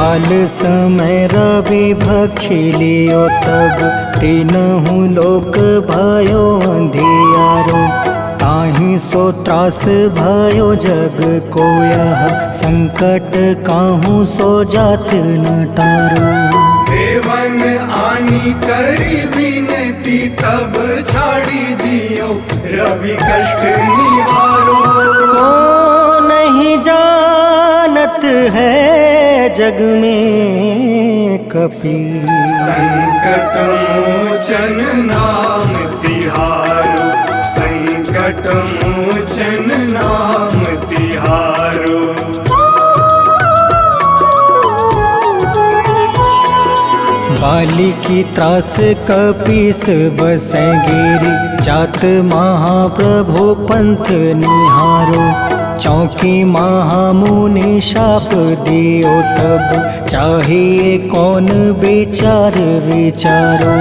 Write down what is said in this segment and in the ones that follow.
काल समय रवि भक्षी लियो तब तीनहु लोक भयो अंधियारो। ताहि सो त्रास भयो जग को यह संकट काहू सो जात न टारो। देवन आनी करी विनती तब छाड़ी दियो रवि कष्ट निवारो। को नहीं जानत है जग में कपि संकट मोचन नाम तिहारो। संकट मोचन नाम तिहारो। बाली की त्रास कपीस बसै गिरी। जात महाप्रभु पंथ निहारो। चौकी महामुनि शाप दियो तब चाहिए कौन विचार विचारो।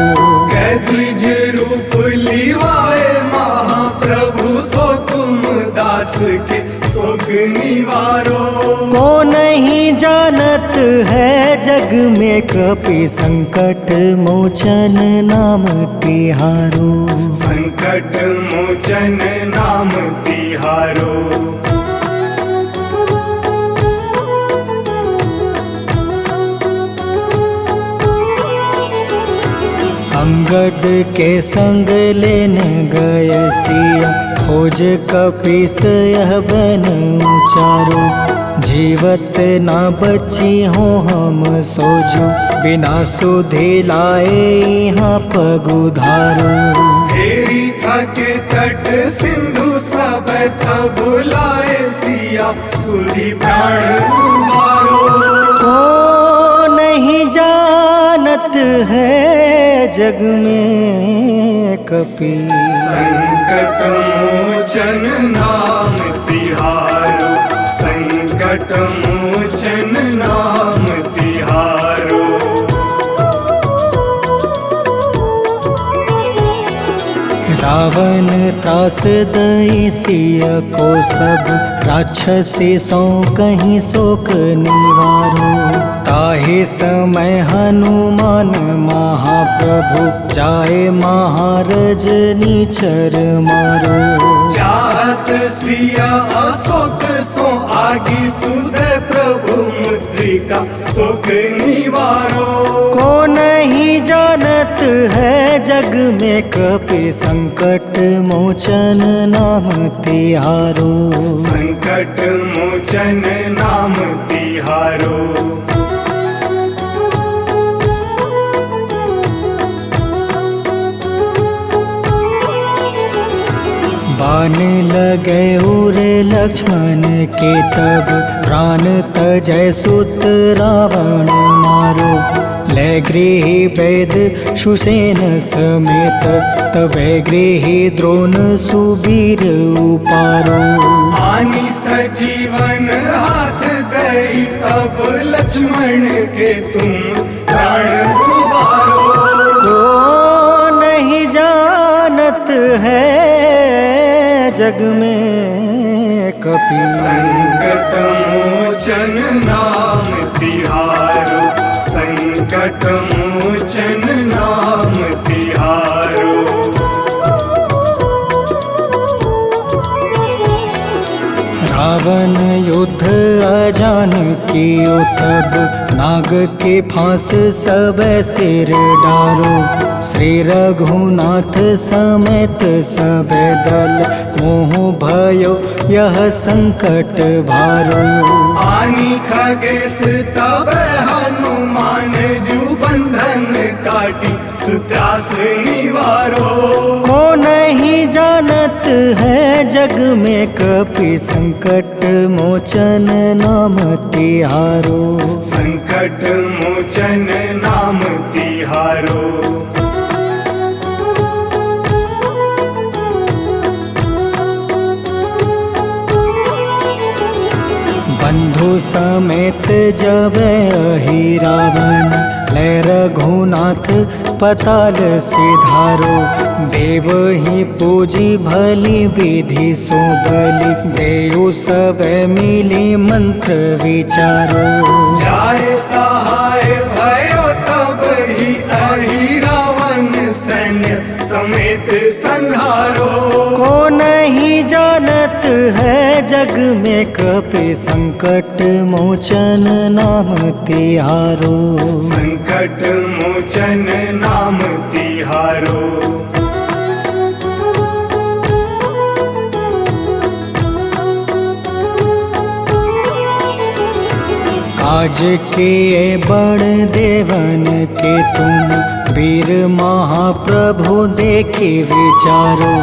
कैद्विज रूप लिवाए महाप्रभु सो तुम दास के शोक निवारो। को नहीं जानत है जग में कपि संकट मोचन नाम तिहारो। संकट मोचन नाम तिहारो। अंगद के संग लेने गए सिया। खोज कपीस यह बन उचारो। जीवत ना बची हो हम सोजो। बिना सुधि लाए यहाँ पग उधारो। हेरी थके तट सिंधु सब तब लाए सिया। सुधि प्राण तुम्हारो। को नहीं जानत है जग में कपि संकट मोचन नाम तिहारो। संकट मोचन नाम तिहारो। रावण त्रास दई सिया को सब। राक्षसी सो कहीं शोक निवारो। ताहि समय हनुमान महाप्रभु जाए महारज नीचर मारो। चाहत सिया अशोक सो आगी सुदय प्रभु मुद्रिका शोक निवारो। को नहीं जानत है जग में कपि संकट मोचन नाम तिहारो। संकट मोचन नाम तिहारो। बाण लगे उर लक्ष्मण के तब प्राण तजय सुत रावण मारो। ले गृही वैद सुसेन समेत तबे गृही द्रोण सुबीर उपारो। आनी सजीवन हाथ दई तब लक्ष्मण के तुम प्राण उबारो। को नहीं जानत है जग में कपि संकट मोचन नाम तिहारो। संकट मोचन नाम तिहारो। रावण युद्ध अजान कियो तब नाग के फांस सब सिर डारो। श्री रघुनाथ समेत सब दल मोह भयो यह संकट भारो। आनी खगेश तब हनुमान जू बंधन काटी सुत्रास निवारो। को नहीं जानत है जग में कपि संकट मोचन नाम तिहारो। संकट मोचन नाम तिहारो। बंधु समेत जब अहि रावण ले रघुनाथ पताल सिधारो। देव ही पूजी भली विधि सो बलि, देव सब मिली मंत्र विचारो। जाय सहाय भयो तब ही अहि रावण सैन्य समेत संहारो। को नहीं जानत है जग में कपि संकट मोचन नाम तिहारो। संकट मोचन नाम तिहारो। काज किए बड़ देवन के तुम, वीर महाप्रभु देखे विचारो।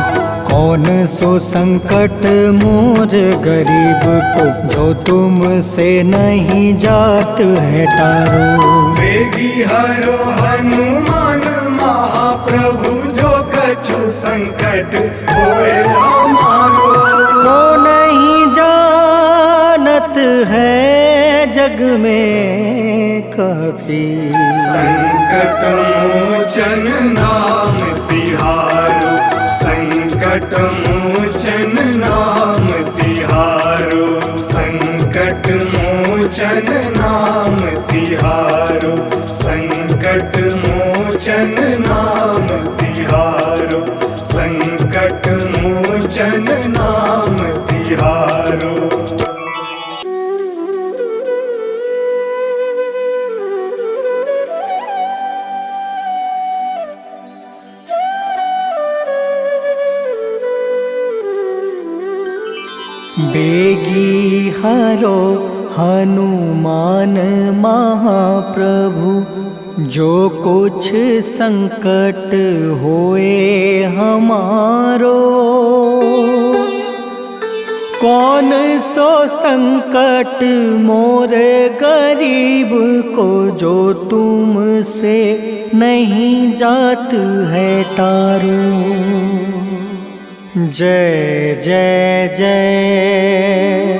कौन सो संकट मोर गरीब को, जो तुम से नहीं जात है टारो। वेगी हरो हनुमान महाप्रभु, जो कछु संकट होए हमारो। को नहीं जानत है जग में कपि, संकट मोचन नाम तिहारो। संकट मोचन नाम तिहारो। संकट मोचन नाम तिहारो। संकट मोचन नाम तिहारो। संकट मोचन नाम तिहारो। बेगी हरो हनुमान महाप्रभु, जो कुछ संकट होए हमारो। कौन सो संकट मोर गरीब को, जो तुम से नहीं जात है टारो। जय जय जय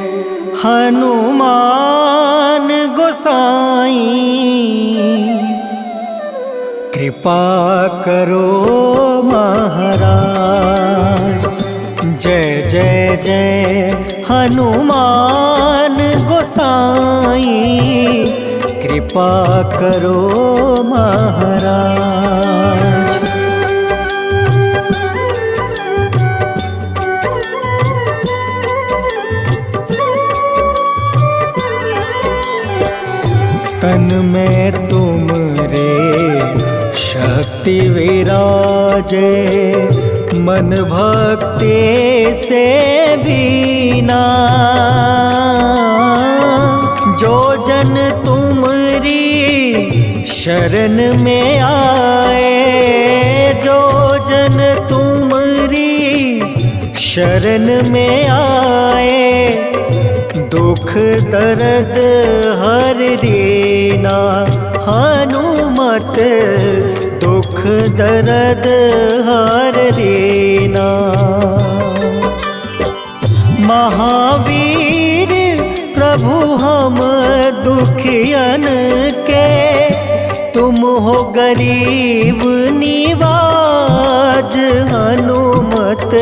हनुमान गोसाई, कृपा करो महाराज। जय जय जय हनुमान गोसाई, कृपा करो महाराज। तन में तुम रे शक्ति विराजे, मन भक्ति से बीना। जो जन तुमरी शरण में आए, जो जन तुमरी शरण में आए, दुख दर्द हर लेना। हनुमत दुख दर्द हर लेना। महावीर प्रभु हम दुखियन के, तुम हो गरीब निवाज। हनुमत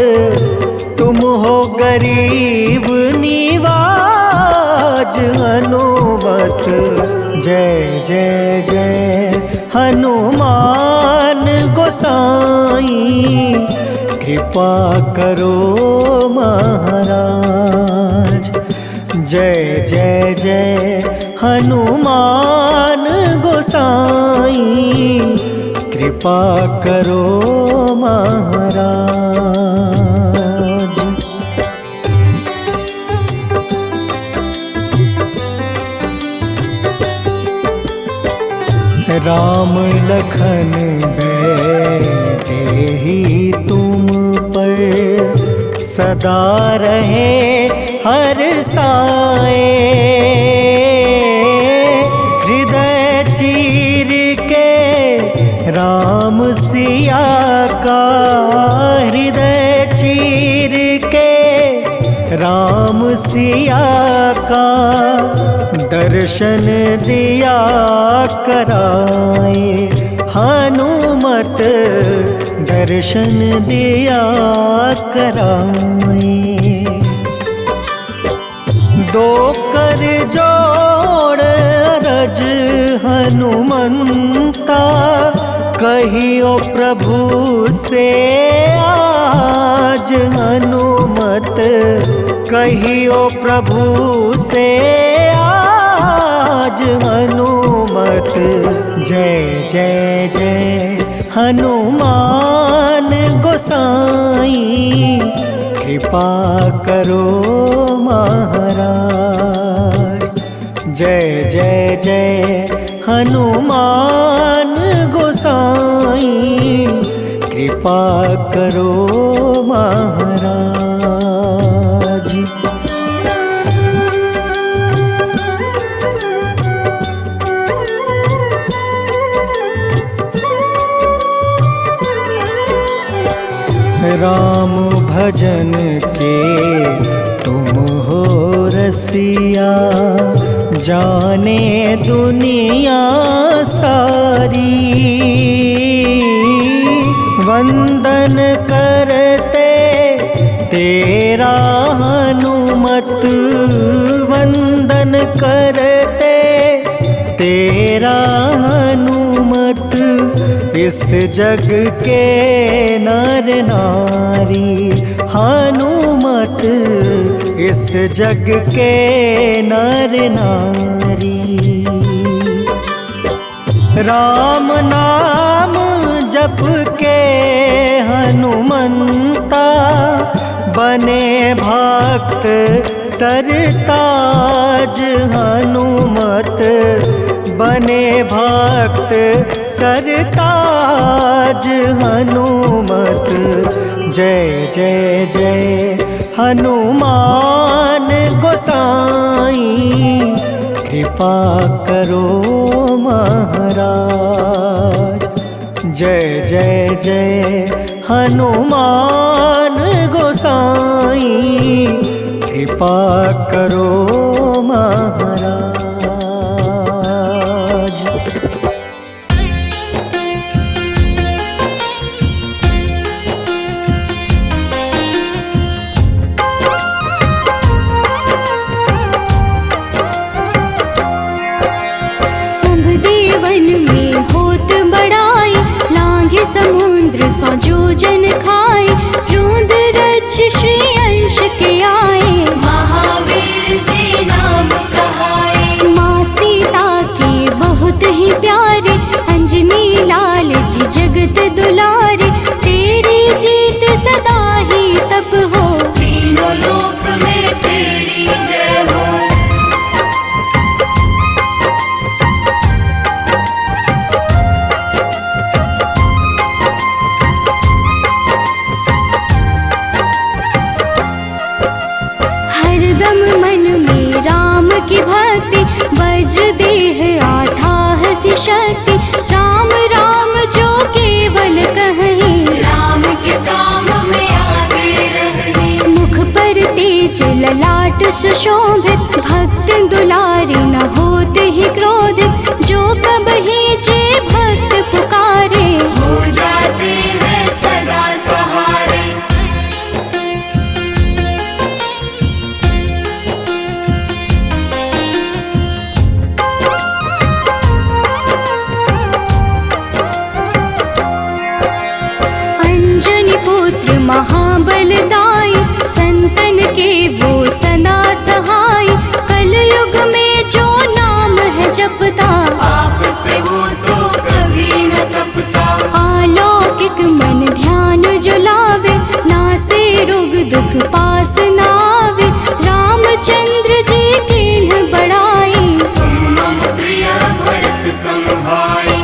तुम हो गरीब निवाज। हनुमत जय जय जय हनुमान गोसाई, कृपा करो महाराज। जय जय जय हनुमान गोसाई, कृपा करो महाराज। राम लखन देहि तुम पर, सदा रहे हर साए। हृदय चीर के राम सिया का, हृदय चीर के राम सिया का, दर्शन दिया कराए। हनुमत दर्शन दिया कराए। दो कर जोड़ रज हनुमंता, कहियो प्रभु से आज हनुमत, कहियो प्रभु से आज हनुमत। जय जय जय हनुमान गोसाई, कृपा करो महाराज। जय जय जय हनुमान गोसाई, कृपा करो महाराज। राम भजन के तुम हो रसिया, जाने दुनिया सारी। वंदन करते तेरा हनुमत, वंदन करते तेरा हनुमत। इस जग के नर नारी हनुमत, इस जग के नर नारी। राम नाम जप के हनुमंता, बने भक्त सरताज हनुमत, बने भक्त सरताज हनुमत। जय जय जय हनुमान गोसाई, कृपा करो महाराज। जय जय जय हनुमान गोसाई, कृपा करो महाराज। समुद्र सौ जोजन खाए, रूंद रच श्री अंश के आए। महावीर जी नाम कहाए, माँ सीता के बहुत ही प्यारे, अंजनी लाल जी जगत दुलारे। तेरी जीत सदा ही तब हो, तीनों लोक में तेरी जय हो। मन में राम की भक्ति, बज देह आथाह सी शक्ति। राम राम जो केवल कहें, राम के काम में आगे रहें। मुख पर तेज ललाट सुशोभित, भक्त दुलारे न होते ही क्रोधित। जो कबहि जे भक्त पुकारे, हो जाते हैं सदा सहारे। महाबलदाई, संतन के वो सदा सहाय। कलयुग में जो नाम है जपता, पाप से वो तो कभी न तपता। अलौकिक मन ध्यान जो लावे, नासे रोग दुख पास न आवे। रामचंद्र जी किन्ह बड़ाई, तुम मम प्रिय भरत सम भाई।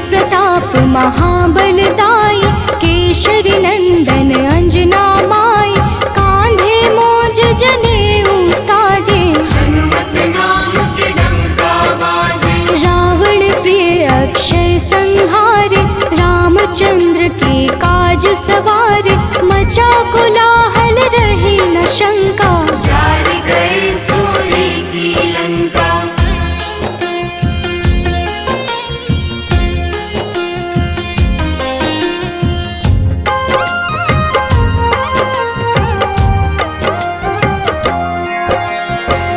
प्रताप रामचंद्र के काज सवार, मचा कोलाहल रही न शंका, जार गए सूर्य की लंका।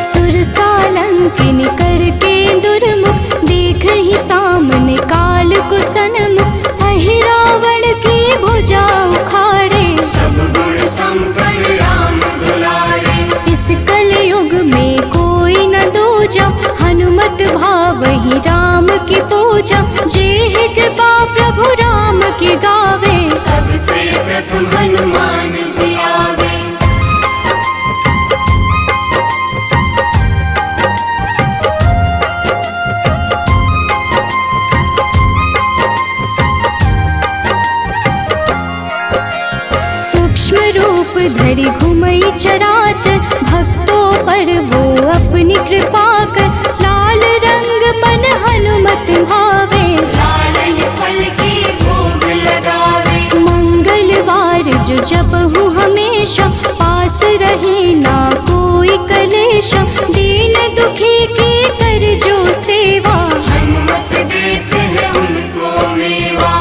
सुरसालंकिनी करके दुर्मुख, देख ही सामने काल को सन्मुख, अहि रावण की भुजा उखाड़े, सब गुण संपन्न राम दुलारे। इस कलयुग में कोई न दूजा, हनुमत भावहि राम की पूजा, जेहि कृपा प्रभु राम की गावे, सबसे प्रथम हनुमान जी आवे। सूक्ष्म रूप धरि घुमई चराचर, भक्तों पर वो अपनी कृपा कर, लाल रंग मन हनुमत भावे, लाल ही फल की भोग लगावे। मंगलवार जो जपहु हमेशा, पास रहे ना कोई कलेशा, दीन दुखी की कर जो सेवा, हनुमत देते हैं उनको मेवा।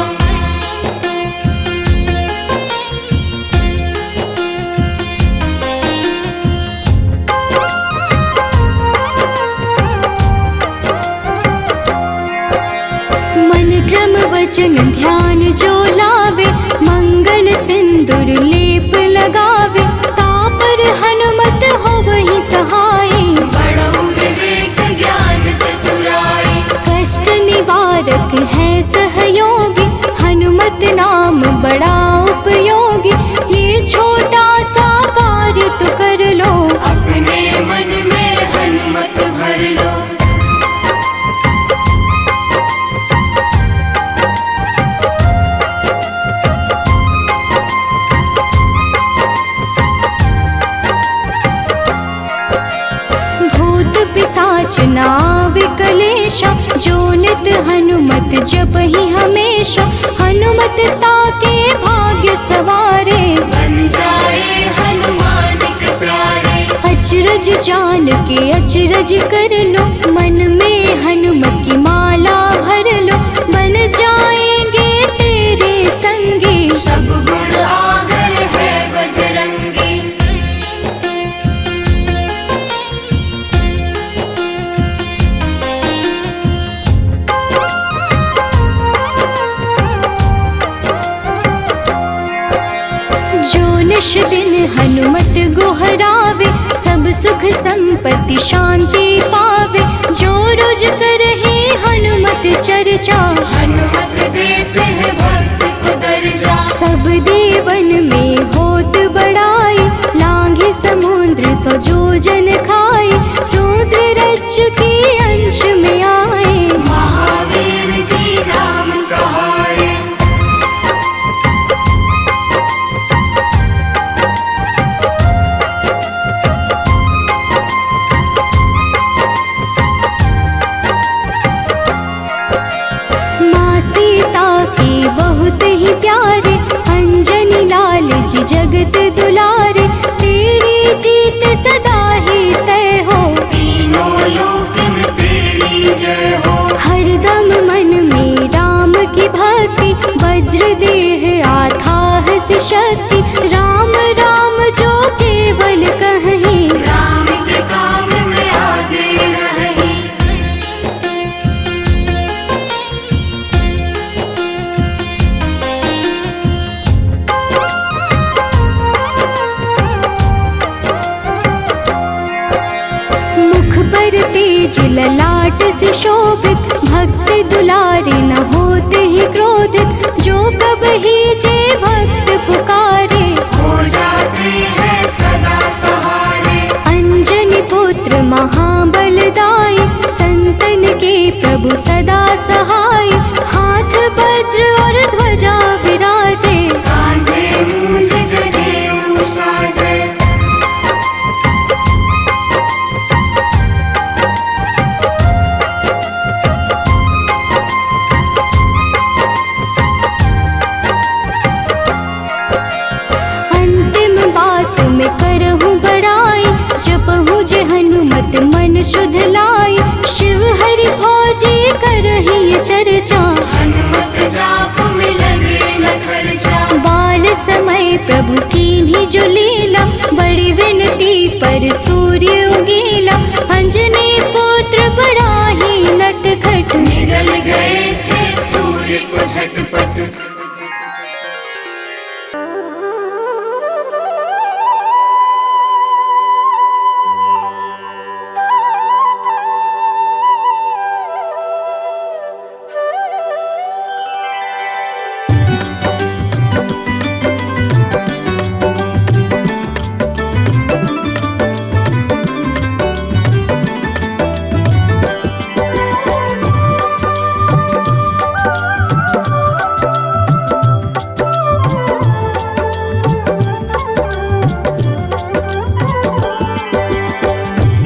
मन क्रम वचन ध्यान जो लावे, मंगल सिंदूर लेप लगावे, तापर हनुमत हो वही सहाय, बड़ो विवेक ज्ञान चतुराई। कष्ट निवारक है सहयोगी, हनुमत नाम बड़ा उपयोगी, ये छोटा सा कार्य तो कर लो, अपने मन में हनुमत भर लो। भूत पिशाच नाव कलेशा, जो नित हनुमत जप ही हमेशा, हनुमत ताके भाग्य सवारे, बन जाए हनुमान के प्यारे। अचरज जान के अचरज कर लो, मन में हनुमत की माला भर लो, बन जाएंगे तेरे संगी, सब गुण आगर है बजरंगी। जो निश दिन हनुमत गोहरावे, सब सुख संपत्ति शांति पावे, जो रोज करहे हनुमत चर्चा, हनुमत देते हैं भक्त को दर्जा। सब देवन में होत बड़ाई, लांघे समुद्र सो जो जन खाए, रुद्र रज के अंश में आए, महावीर जी नाम कहाए। माँ सीता के बहुत ही प्यारे, अंजनी लाल जी जगत दुलारे, तेरी जीत सदा ही तय हो, तीनों लोक में तेरी जय हो। हरदम मन में राम की भक्ति, वज्र देह आथाह से शक्ति, राम राम जो केवल कहीं, राम के काम में आगे रहे। मुख पर तेज ललाट से शोभित, भक्त दुलारे न होते ही क्रोधित, जो कब ही जे भक्त पुकारे, हो जाते हैं सदा सहारे। अंजनी पुत्र महाबलदाई, संतन के प्रभु सदा सहाय, हाथ वज्र और ध्वजा विराजे, कांधे मूंज जनेऊ साजे। नित मन शुद्ध लाई, शिव हरि भोजी करही चर्चा। हनुमत जाप में लगे न खर्चा, बाल समय प्रभु कीन्ही जो लीला, बड़ी विनती पर सूर्य उगीला। अंजनी पुत्र बड़ा ही नटखट, निगल गए थे सूर्य को झटपट।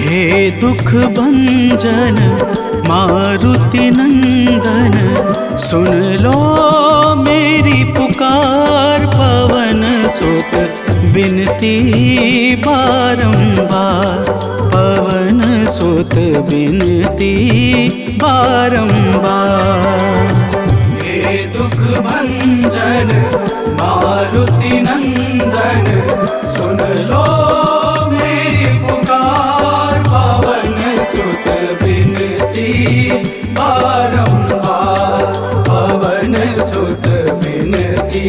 हे दुख भंजन मारुति नंदन, सुन लो मेरी पुकार। पवन सुत बिनती बारंबार, पवन सुत बिनती बारंबार। हे दुख भंजन मारुति नंदन, सुन लो मेरी पुकार। पवन सुत बिनती बारंबार, पवन सुत बिनती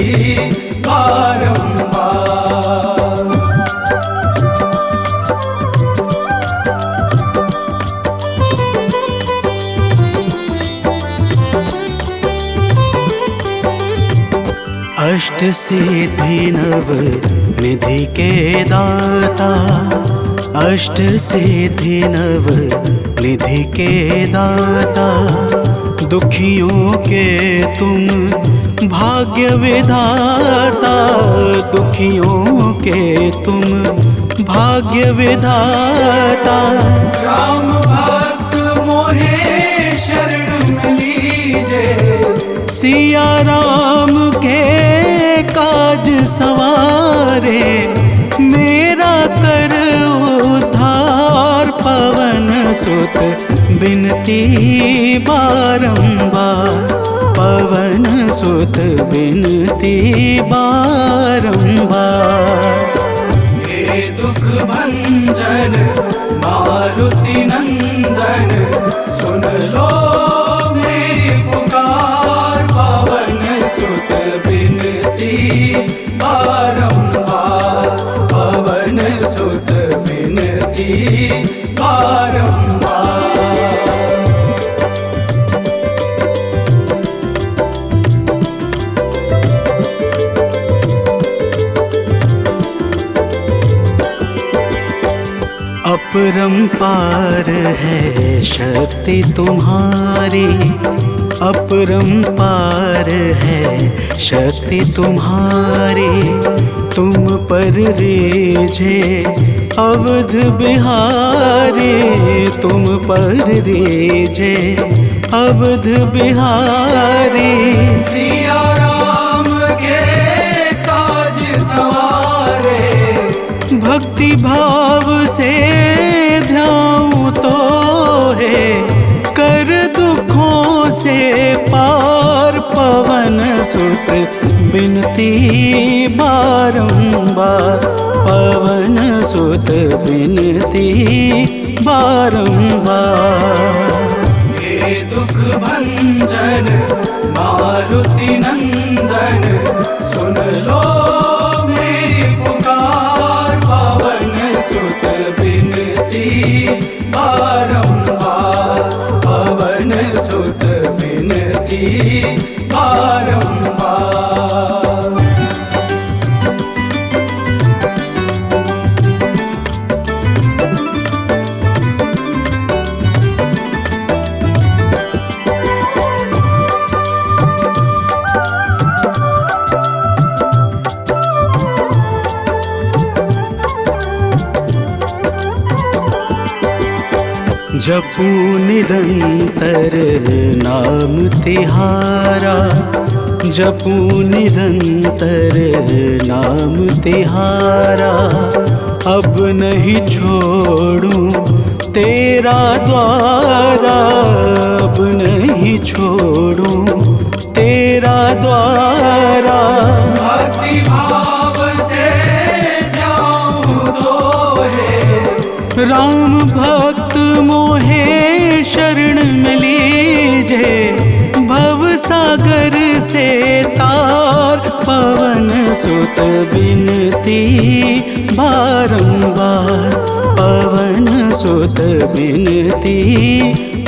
बारंबार। अष्ट सिद्धि नव निधि के दाता, अष्ट सिद्धि नव निधि के दाता। दुखियों के तुम भाग्य विधाता, दुखियों के तुम भाग्य विधाता। राम भक्त मोहे शरण लीजे, सिया राम के काज सवारे। मेरा कर उद्धार, पवन सुत बिनती बारंबार, पवन सुत बिनती बारंबार। हे दुख भंजन मारुति नंदन, सुन लो मेरी पुकार। पवन सुत बिनती बारंबार, पवन सुत बिनती बारंबार। अपरंपार है शक्ति तुम्हारी, अपरंपार है शक्ति तुम्हारी। तुम पर रीझे अवध बिहारी, तुम पर रीझे अवध बिहारी। सिया राम के काज सवारे, भक्ति भाव से ध्याऊं तो है, कर दुखों से पार। पवन सुत बिनती बारंबार, पवन सुत बिनती बारंबार। हे दुख भंजन मारुति नंदन, सुन लो मेरी पुकार। पवन सुत बिनती बारंबार, पवन सुत बिनती बारंबार। जपू निरंतर नाम तिहारा, जपू निरंतर नाम तिहारा। अब नहीं छोड़ूं तेरा द्वारा अब नहीं छोड़ूं, तेरा द्वारा भक्ति भाव से जाऊं दोहे। राम भक्त मोहे शरण में लीजे, भव सागर से तार पवन सुत बिनती बारंबार, पवन सुत बिनती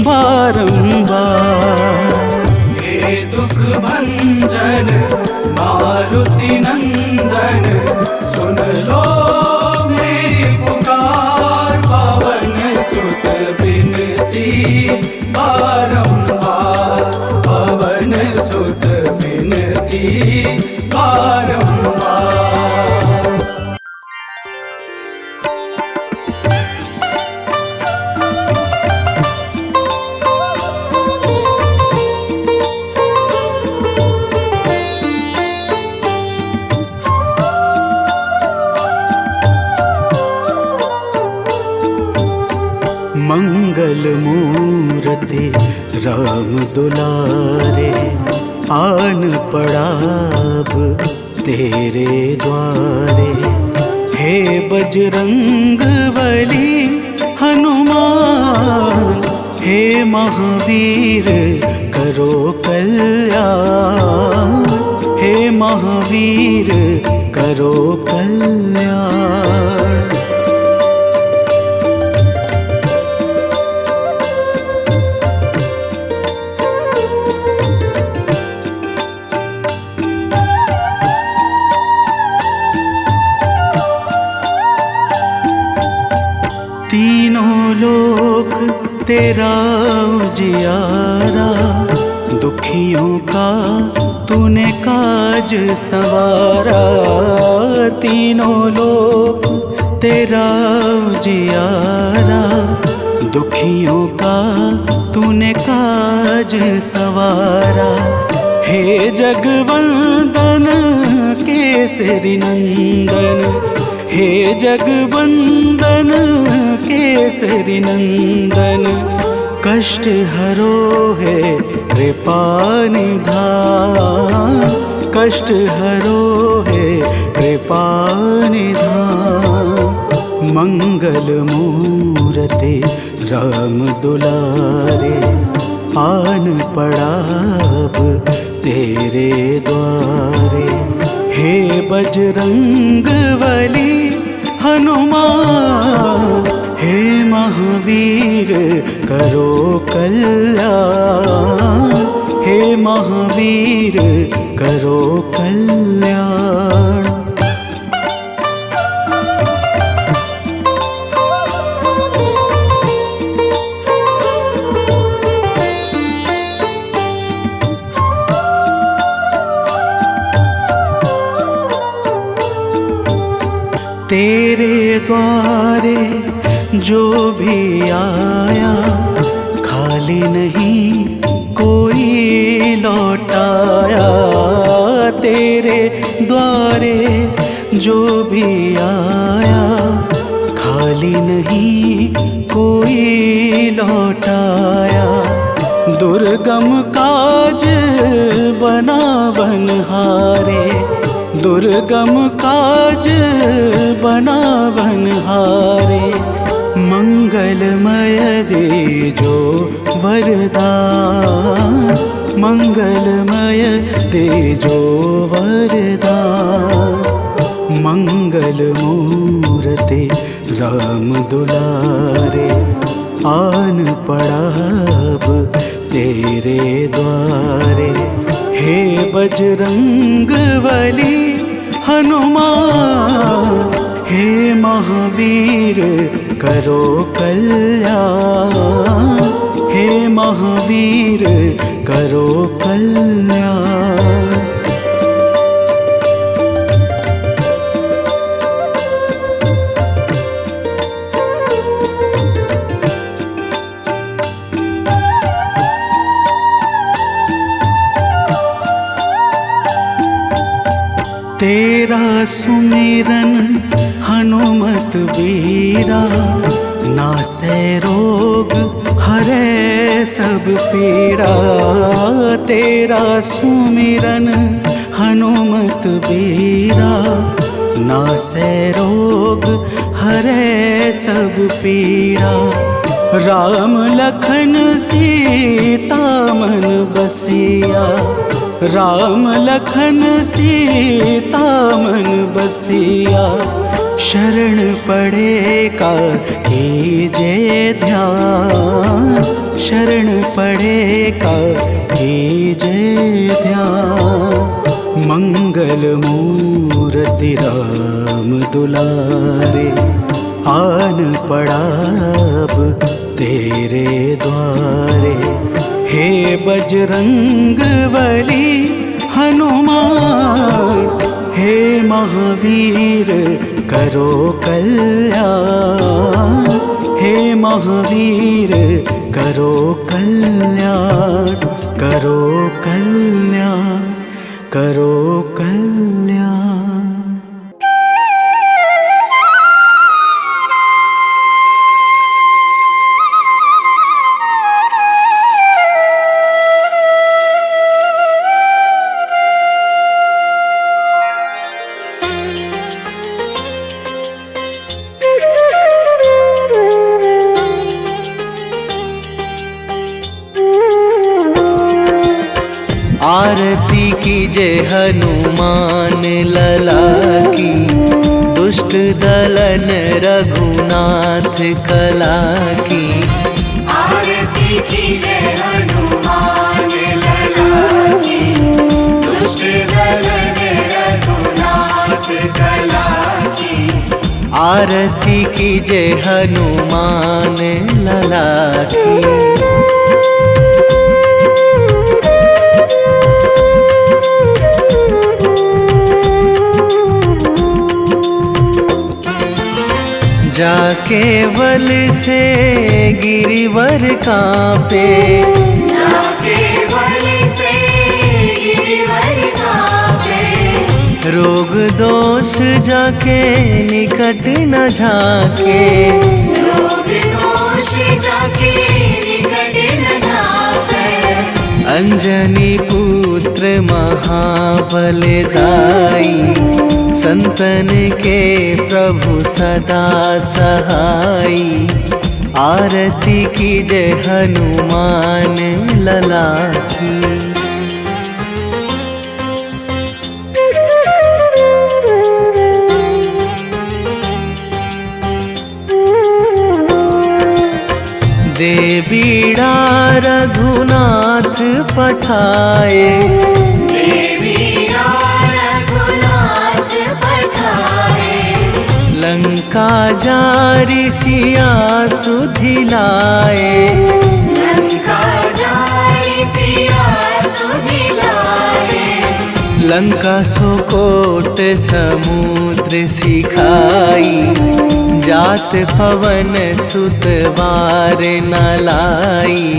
बारंबार। हे दुख भंजन मारुति नंदन, सुन लो मेरी पुकार, पवन सुत बिनती बारंबार, पवन सुत बिनती बारंबार। मंगल मूर्ति राम दुलारे, आन पड़ा अब तेरे द्वारे। हे बजरंग बली हनुमान, हे महावीर करो कल्याण, हे महावीर करो कल्याण। तीनों लोक तेरा उजियारा, दुखियों का तूने काज संवारा। तीनों लोक तेरा उजियारा, दुखियों का तूने काज संवारा। हे जगवंदन केसरी नंदन, हे जगवंदन केसरी नंदन। कष्ट हरो है कृपा निधान, कष्ट हरो है कृपा निधान। मंगल मूर्ति राम दुलारे, आन पड़ा अब तेरे द्वारे। हे बजरंग बली हनुमान, हे महावीर करो कल्याण, हे महावीर करो कल्याण। तेरे द्वारे जो भी आया, खाली नहीं कोई लौटाया। तेरे द्वारे जो भी आया, खाली नहीं कोई लौटाया। दुर्गम काज बना बनहारे, दुर्गम काज बना बनहारे। मंगलमय दे जो वरदान, मंगलमय दे जो वरदान। मंगल मूर्ति राम दुलारे, आन पड़ा अब तेरे द्वारे। हे बजरंग बली हनुमान, हे महावीर करो कल्याण, हे महावीर करो कल्याण। तेरा सुमिरन हनुमत बीरा, नासै रोग हरै सब पीड़ा, तेरा सुमिरन हनुमत बीरा। नासै रोग हरै सब पीड़ा, राम लखन सीता मन बसिया। राम लखन सीता मन बसिया, शरण पड़े का कीजे ध्यान। शरण पड़े का कीजे ध्यान। मंगल मूर्ति राम दुलारे, आन पड़ा अब तेरे द्वारे। हे बजरंग बली हनुमान, हे महावीर करो कल्याण। हे महावीर करो कल्याण, करो कल्याण, करो कल्याण। आरती कीजे हनुमान लला की, दुष्ट दलन रघुनाथ कला की। आरती कीजे हनुमान लला की, दुष्ट दलन रघुनाथ कला की। आरती कीजे हनुमान लला की। जाके बल से गिरिवर कांपे, जाके बल से गिरिवर कांपे। रोग दोष जाके निकट न झाके, रोग दोष जाके निकट न झाके। अंजनी पुत्र महाबल दाई, संतन के प्रभु सदा सहाई। आरती कीजे हनुमान लला की। दे बीड़ा रघुनाथ पठाए, लंका जारी सिया सुधिलाए। लंका जारी सिया सुधिलाए। लंका सुकोट समुद्र सिखाई, जात पवन सुत वार न लाई।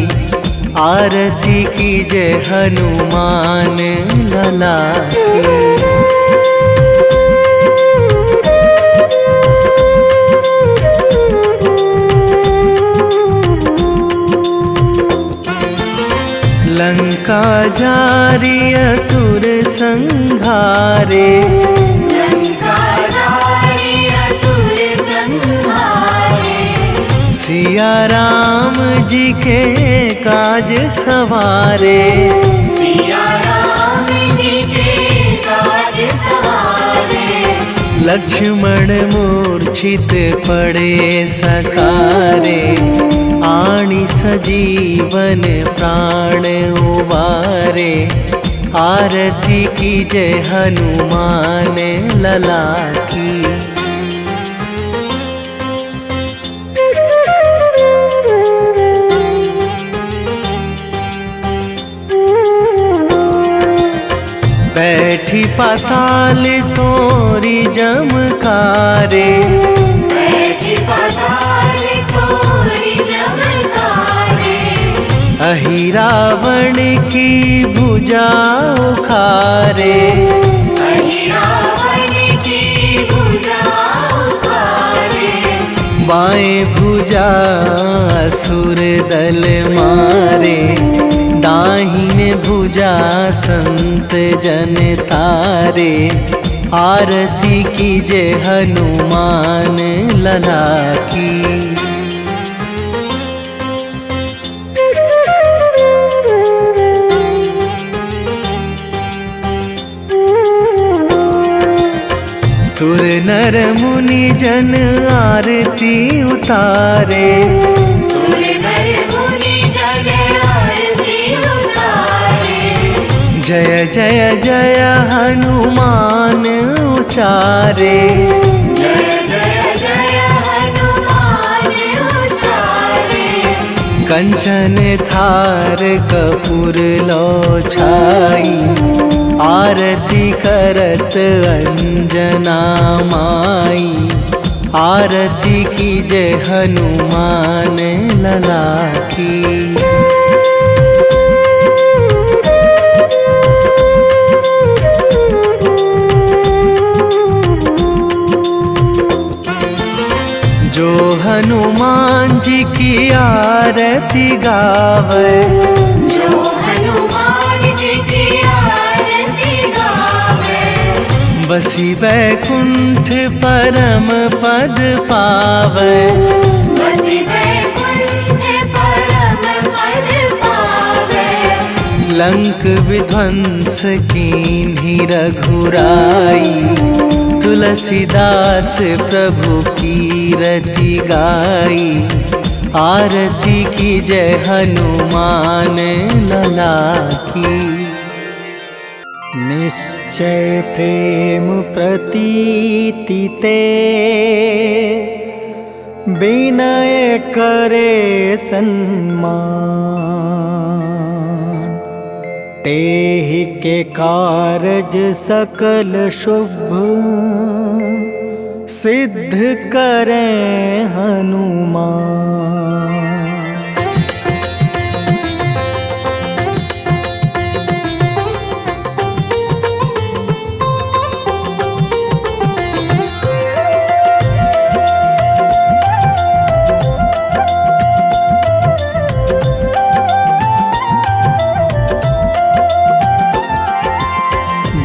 आरती कीजे हनुमान लला की। लंका जारी असुर संहारे, लंका जारी असुर संहारे। सिया राम जी के काज सवारे, सिया राम जी के काज सवारे। लक्ष्मण मूर्छित पड़े सकारे, आणी सजीवन प्राण उबारे। आरती कीजे हनुमान लला की। बैठी पाताल तोरी जमकारे, बैठी पाताल तोरी जमकारे। अहि रावण की भुजा उखारे, अहि रावण की भुजा उखारे। बाएं भुजा असुर दल मारे, दाहिने भुजा संत जन तारे। आरती कीजे हनुमान लला की। सुर नर मुनि जन आरती उतारे, सुर नर मुनि जन आरती उतारे। जय जय जय हनुमान उचारे, जय जय जय हनुमान उचारे। कंचन थार कपूर लो छाई, आरती करत अंजना माई। आरती कीजे हनुमान लला की। जो हनुमान जी की आरती गावे, जो हनुमान जी की आरती गावे। बसी बैकुंठ परम पद पावे, बसी बैकुंठ परम पद पावे। लंक विध्वंस कीन्ही रघुराई, तुलसीदास प्रभु कीरति गाई। आरती कीजय हनुमान लला की। निश्चय प्रेम प्रतीति ते, विनय करे सन्मान। तेहि के कारज सकल शुभ, सिद्ध करें हनुमान।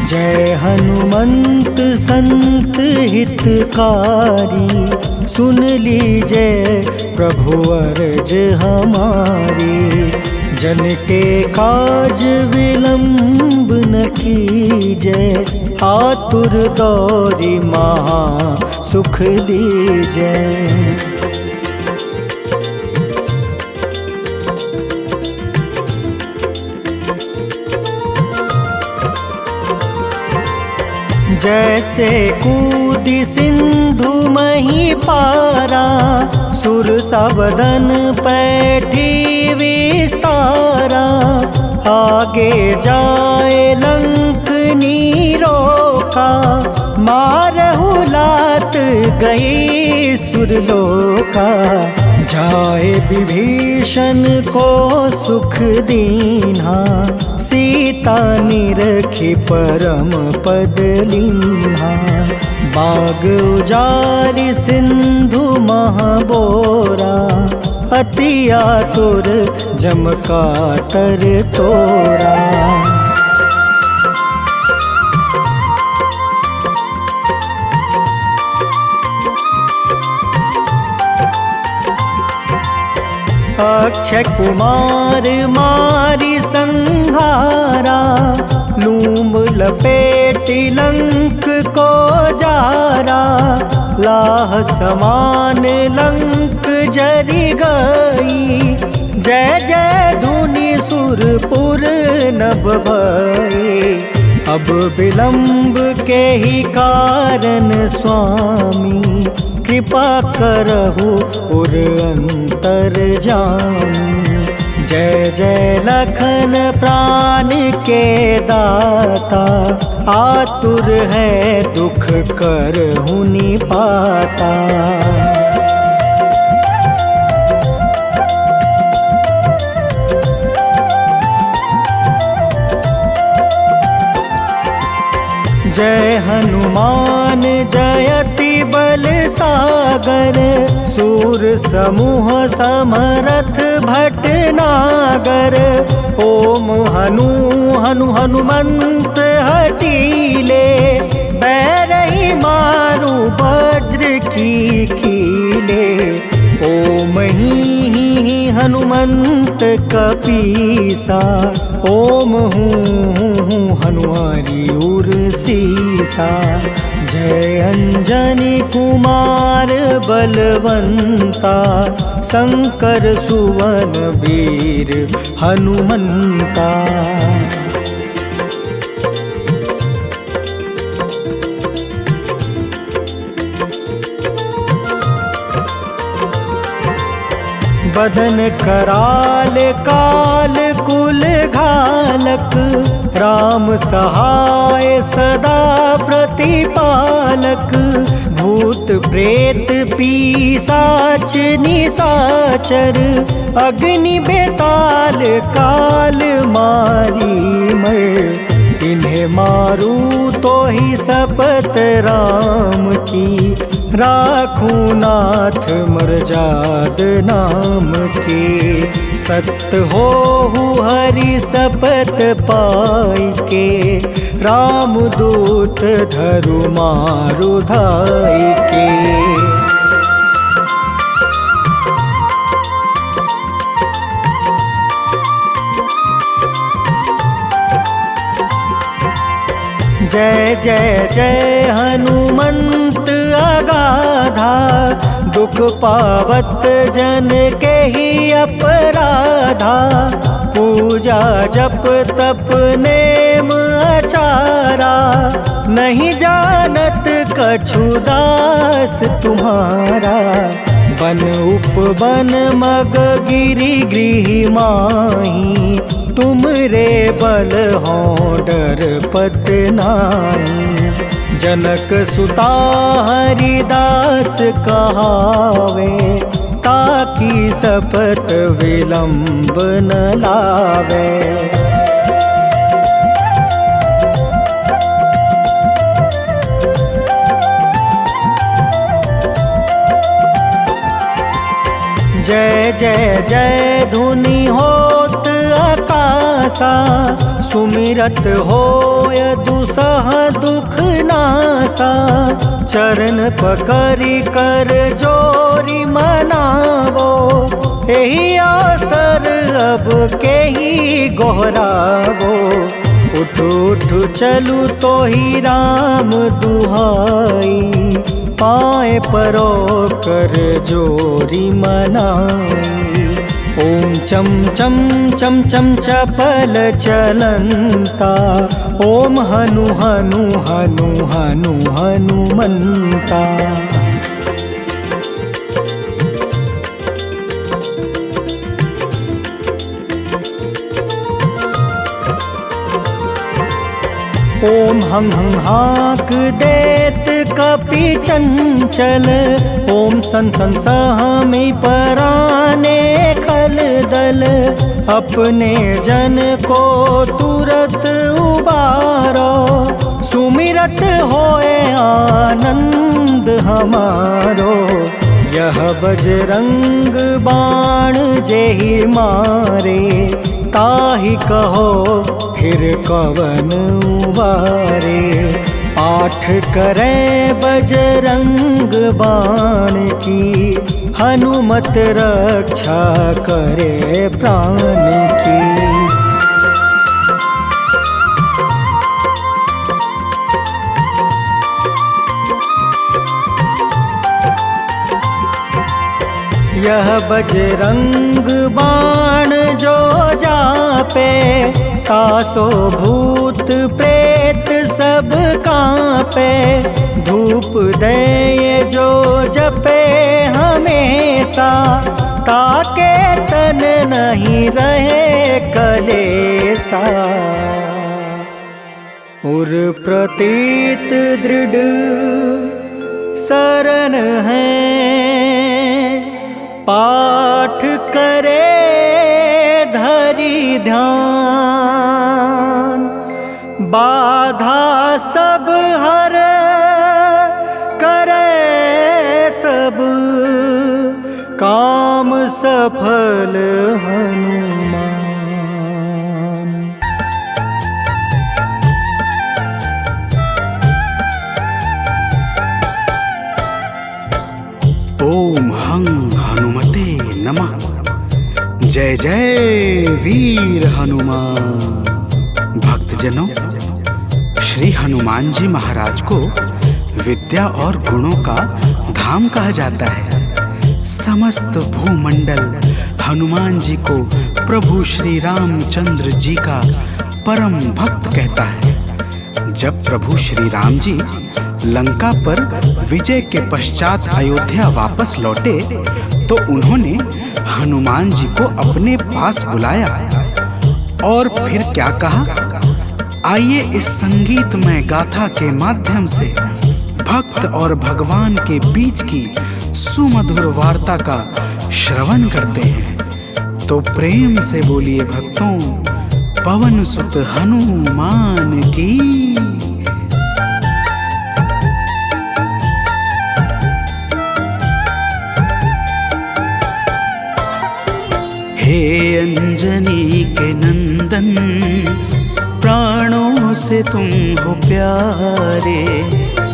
जय हनुमंत संत हितकारी, सुन लीजय प्रभु अर्ज हमारी। जन के काज विलंब न कीजय, आतुर दौरी महा सुख दीजय। जैसे कूदी सिंधु मही पारा, सुर सबदन पैठी विस्तारा। आगे जाए लंक नीरोका, मारहु लात गई सुरलोका। जाए विभीषण को सुख दीन्हा, सीता निरखी परम पद लीन्हा। बाग उजारि सिंधु महाबोरा, अति आतुर जम कातर तोरा। अक्षय कुमार मारी संहारा, लूम लपेटी लंक को जारा। लाह समान लंक जरी गई, जय जय धुनि सुरपुर नभ भई। अब विलंब के ही कारण स्वामी, कृपा करहु उर अंतर जामी। जय जय लखन प्राण के दाता, आतुर है दुख करहु निपाता। जय हनुमान जयति बल सागर, सूर समूह समरथ भटनागर। ओम हनु हनु हनुमंत हटीले, बैरही मारू वज्र की कीले। ओम ही हनुमंत कपीसा, ओम हूँ हनुमारी उर सीसा। जय अंजनी कुमार बलवंता, शंकर सुवन वीर हनुमंता। बदन कराल काल कुल घालक, राम सहाय सदा प्रतिपालक। भूत प्रेत पिशाच निशाचर, अग्नि बेताल काल मारी मर। इन्हें मारू तो ही शपथ राम की, राखूं नाथ मर्जाद नाम के। सत्य हो हरि शपथ पाई के, राम दूत धरु मारु धाई के। जय जय जय हनुमंत अगाधा, दुख पावत जन के ही अपराधा। पूजा जप तप नेम आचारा, नहीं जानत कछु दास तुम्हारा। बन उपवन मग गिरि गृह माही, तुम रे बल हो डर पत नाई। जनक सुता हरिदास कहावे, ताकि शपथ विलंब न लावे। जय जय जय धुनि होत आकाशा, सुमिरत होय दुसह दुख नासा। चरण पकड़ि कर जोरी मनावो, एही आसर अब के ही गोहरावो। उठ उठ चलू तो ही राम दुहाई, पाए परो कर जोरी मनाई। ओम चम चम चम चम चपल चलंता, ओम हनु हनु हनु हनु हनुमंता। ओम हं हं हाक देत कपि चंचल, ओम सन सन सहमी पराने खल दल। अपने जन को तुरत उबारो, सुमिरत होए आनंद हमारो। यह बजरंग बाण जेहि मारे, ताहि कहो फिर कवन उबारे। पाठ करें बजरंग बाण की, हनुमत रक्षा करे प्राण की। यह बजरंग बाण जो जापे, तासो भूत प्रेत सब कांपे। धूप दे जो जपे हमेशा, ताके तन नहीं रहे कलेसा। उर प्रतीत दृढ़ शरण है, पाठ करे ध्यान। बाधा सब काम सफल हनुमान। ओम हं हनुमते नमः। जय जय वीर हनुमान। भक्तजनों, श्री हनुमान जी महाराज को विद्या और गुणों का धाम कहा जाता है। समस्त भूमंडल हनुमान जी को प्रभु श्री रामचंद्र जी का परम भक्त कहता है। जब प्रभु श्री राम जी लंका पर विजय के पश्चात अयोध्या वापस लौटे तो उन्होंने हनुमान जी को अपने पास बुलाया और फिर क्या कहा, आइए इस संगीतमय गाथा के माध्यम से भक्त और भगवान के बीच की सुमधुर वार्ता का श्रवण करते हैं। तो प्रेम से बोलिए भक्तों, पवन सुत हनुमान की। हे अंजनी के नंदन, प्राणों से तुम हो प्यारे।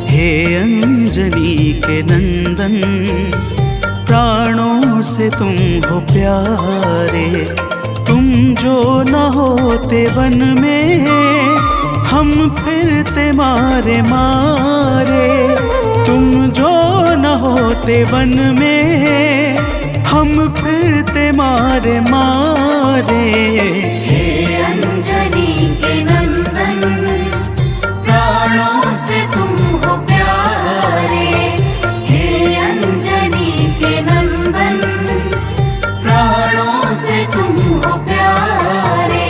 हे अंजनी के नंदन, प्राणों से तुम हो प्यारे। तुम जो न होते वन में, हम फिरते मारे मारे। तुम जो न होते वन में, हम फिरते मारे मारे। हे अंजनी के नंदन, प्राणों से तुम हो प्यारे। हे अंजनी के नंदन, प्राणों से तुम हो प्यारे।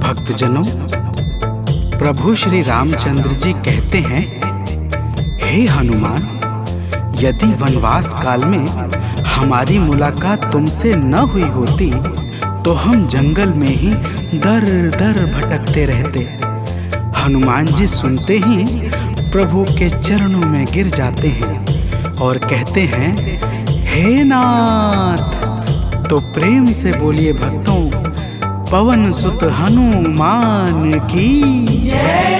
भक्तजनों, प्रभु श्री रामचंद्र जी कहते हैं, हे हनुमान, यदि वनवास काल में हमारी मुलाकात तुमसे न हुई होती तो हम जंगल में ही दर दर भटकते रहते। हनुमान जी सुनते ही प्रभु के चरणों में गिर जाते हैं और कहते हैं, हे नाथ। तो प्रेम से बोलिए भक्तों, पवन सुत हनुमान की जय।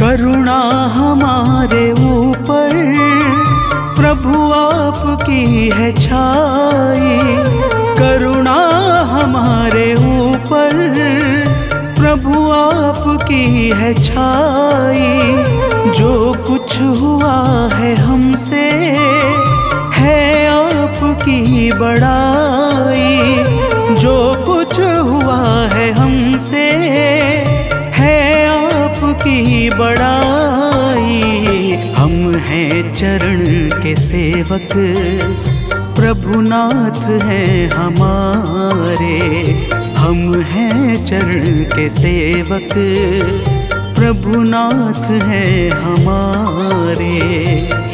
करुणा हमारे ऊपर प्रभु आपकी है छाई। करुणा हमारे ऊपर प्रभु आपकी है छाई। जो कुछ हुआ है हमसे है आपकी बड़ाई। जो कुछ हुआ है हमसे है आपकी बड़ाई। हम हैं चरण के सेवक, प्रभुनाथ हैं हमारे। हम हैं चरण के सेवक, प्रभुनाथ हैं हमारे।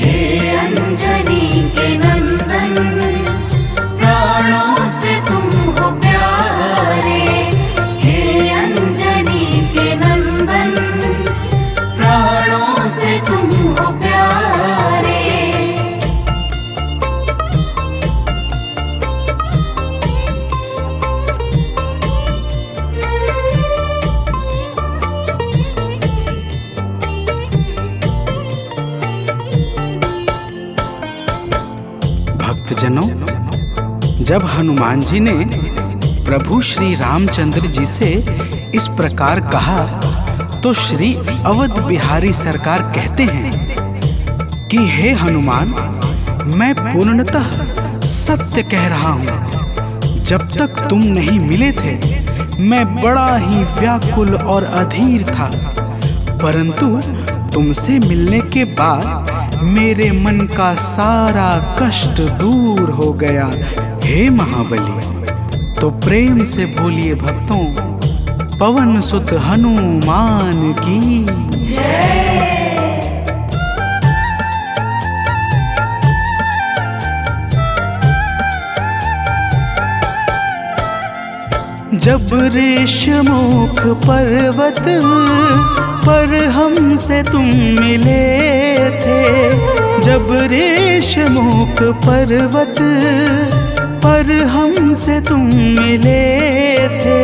हे अंजनी के नंदन, प्राणों से तुम हो प्यारे। हे अंजनी के नंदन, प्राणों से तुम हो प्यारे। भक्तजनों, जब हनुमान जी ने प्रभु श्री रामचंद्र जी से इस प्रकार कहा तो श्री अवध बिहारी सरकार कहते हैं कि हे हनुमान, मैं पूर्णतः सत्य कह रहा हूँ। जब तक तुम नहीं मिले थे मैं बड़ा ही व्याकुल और अधीर था, परंतु तुमसे मिलने के बाद मेरे मन का सारा कष्ट दूर हो गया। हे महाबली, तो प्रेम से बोलिए भक्तों, पवन सुत हनुमान की जब ऋषमुख पर्वत पर हमसे तुम मिले थे, जब ऋषमुख पर्वत पर हमसे तुम मिले थे,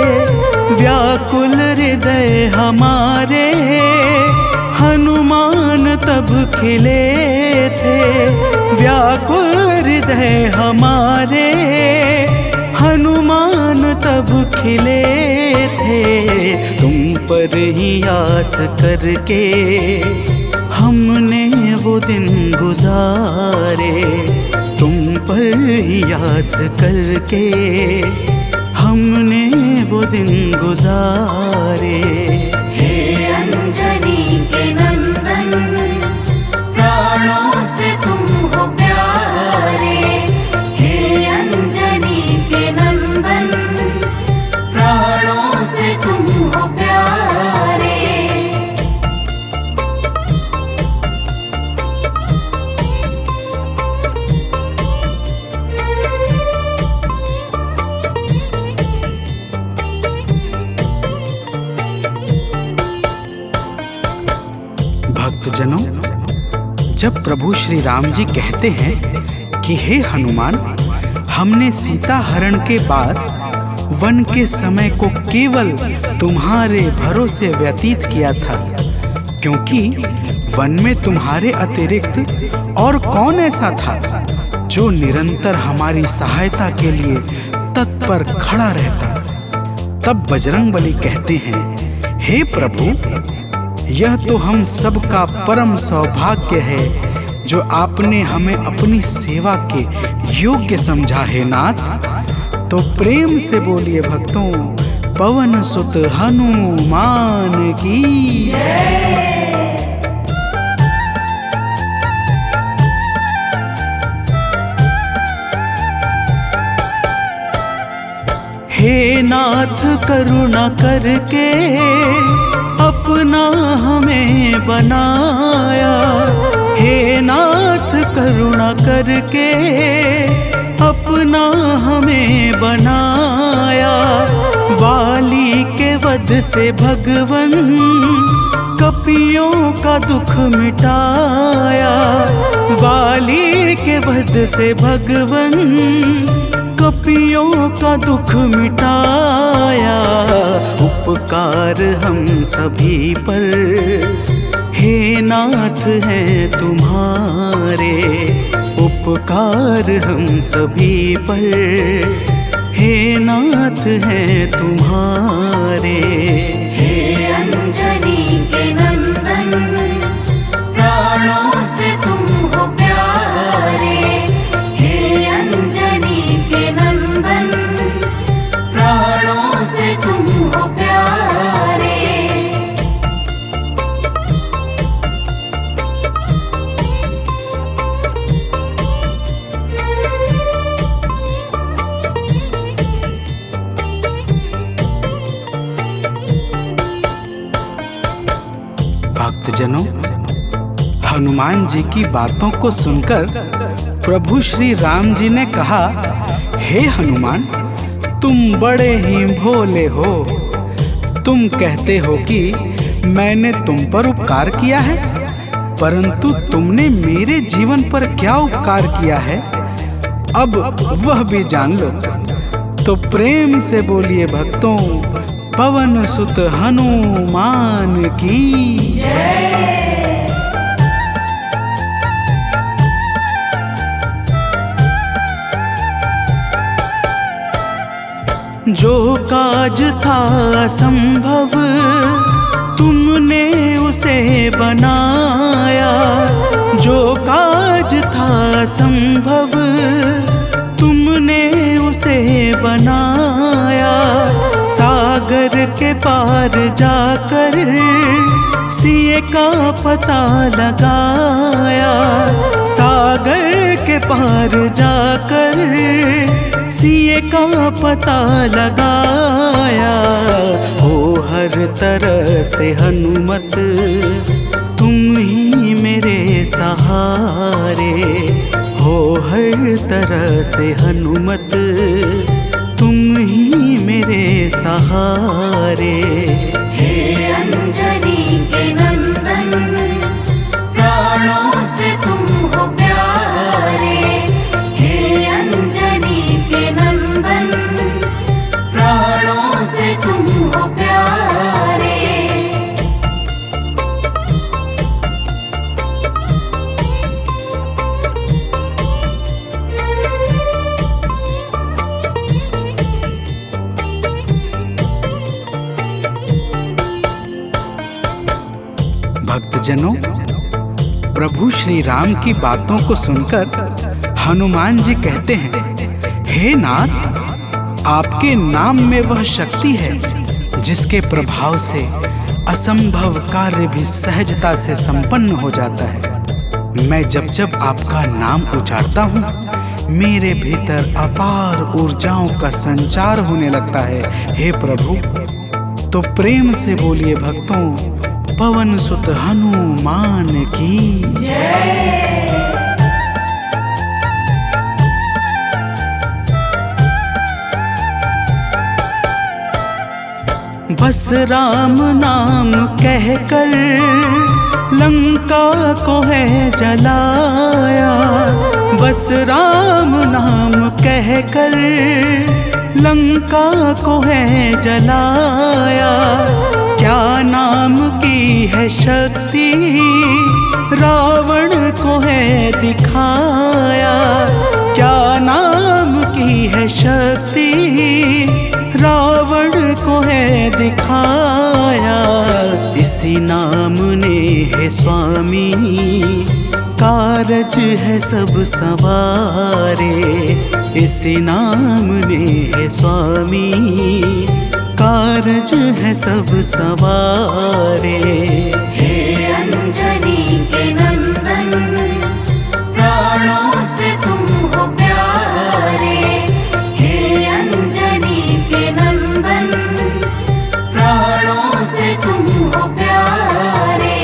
व्याकुल हृदय हमारे हनुमान तब खिले थे, व्याकुल हृदय हमारे हनुमान तब खिले थे। तुम पर ही आस करके हमने वो दिन गुजारे, तुम पर ही आस करके हमने वो दिन गुजारे। हे अंजनी के नंदन, प्राणों से तुम हो प्यारे, हे अंजनी के नंदन, प्राणों से तुम हो प्यारे। भक्तजनों, जब प्रभु श्री राम जी कहते हैं कि हे हनुमान, हमने सीता हरण के बाद वन के समय को केवल तुम्हारे भरोसे व्यतीत किया था, क्योंकि वन में तुम्हारे अतिरिक्त और कौन ऐसा था जो निरंतर हमारी सहायता के लिए तत्पर खड़ा रहता। तब बजरंगबली कहते हैं, हे प्रभु, यह तो हम सबका परम सौभाग्य है जो आपने हमें अपनी सेवा के योग्य समझा है नाथ। तो प्रेम से बोलिए भक्तों, पवन सुत हनुमान की जय। हे नाथ करुणा करके अपना हमें बनाया, हे नाथ करुणा करके अपना हमें बनाया। वाली के वध से भगवन कपियों का दुख मिटाया, वाली के वध से भगवन कपियों का दुख मिटाया। उपकार हम सभी पर हे नाथ हैं तुम्हारे, उपकार हम सभी पर हे नाथ हैं तुम्हारे। हे अंजनी के नंदन, प्राणों से तुम हो प्यारे, हे अंजनी के नंदन, प्राणों से तुम हो प्यारे। भक्तजनों, हनुमान जी की बातों को सुनकर प्रभु श्री राम जी ने कहा, हे हनुमान, तुम बड़े ही भोले हो। तुम कहते हो कि मैंने तुम पर उपकार किया है, परंतु तुमने मेरे जीवन पर क्या उपकार किया है, अब वह भी जान लो। तो प्रेम से बोलिए भक्तों, पवन सुत हनुमान की जय। जो काज था असंभव तुमने उसे बनाया, जो काज था असंभव तुमने उसे बनाया। सागर के पार जाकर सिए का पता लगाया, सागर के पार जाकर सिए का पता लगाया। हो हर तरह से हनुमत तुम ही मेरे सहारे, हो हर तरह से हनुमत तुम ही मेरे सहारे। हे अंजनी के नंदन, प्राणों से तुम हो प्यारे। हे अंजनी के नंदन, प्राणों से तुम हो प्यारे। भक्तजनों, प्रभु श्री राम की बातों को सुनकर हनुमान जी कहते हैं, हे नाथ, आपके नाम में वह शक्ति है जिसके प्रभाव से असंभव कार्य भी सहजता से संपन्न हो जाता है। मैं जब जब आपका नाम उचारता हूँ, मेरे भीतर अपार ऊर्जाओं का संचार होने लगता है। हे प्रभु, तो प्रेम से बोलिए भक्तों, पवन सुत हनुमान की जय। बस राम नाम कहकर लंका को है जलाया, बस राम नाम कहकर लंका को है जलाया। क्या नाम की है शक्ति रावण को है दिखाया, क्या नाम की है शक्ति रावण को है दिखाया। इसी नाम ने है स्वामी कारज है सब सवारे, इसी नाम ने है स्वामी कारज है सब सवारे। हे अंजनी के नंदन, प्राणों से तुम हो प्यारे। हे अंजनी के नंदन, प्राणों से तुम हो प्यारे।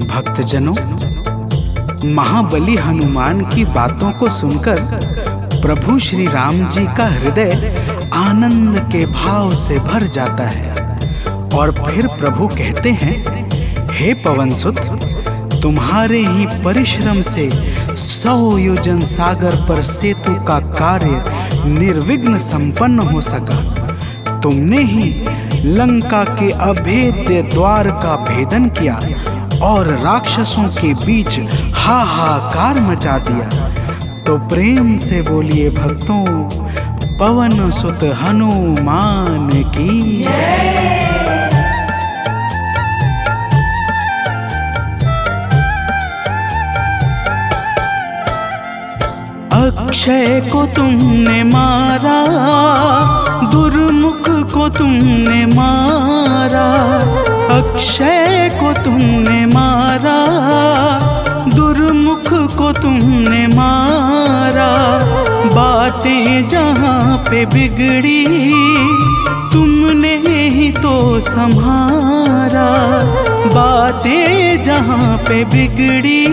भक्तजनों, महाबली हनुमान की बातों को सुनकर प्रभु श्री राम जी का हृदय आनंद के भाव से भर जाता है और फिर प्रभु कहते हैं, हे पवनसुत, तुम्हारे ही परिश्रम से 100 योजन सागर पर सेतु का कार्य निर्विघ्न संपन्न हो सका। तुमने ही लंका के अभेद्य द्वार का भेदन किया और राक्षसों के बीच हाहाकार मचा दिया। तो प्रेम से बोलिए भक्तों, पवन सुत हनुमान की जय। अक्षय को तुमने मारा, दुर्मुख को तुमने मारा, अक्षय को तुमने मारा, दुर्मुख को तुमने मारा। बातें जहाँ पे बिगड़ी तुमने ही तो संहारा, बातें जहाँ पे बिगड़ी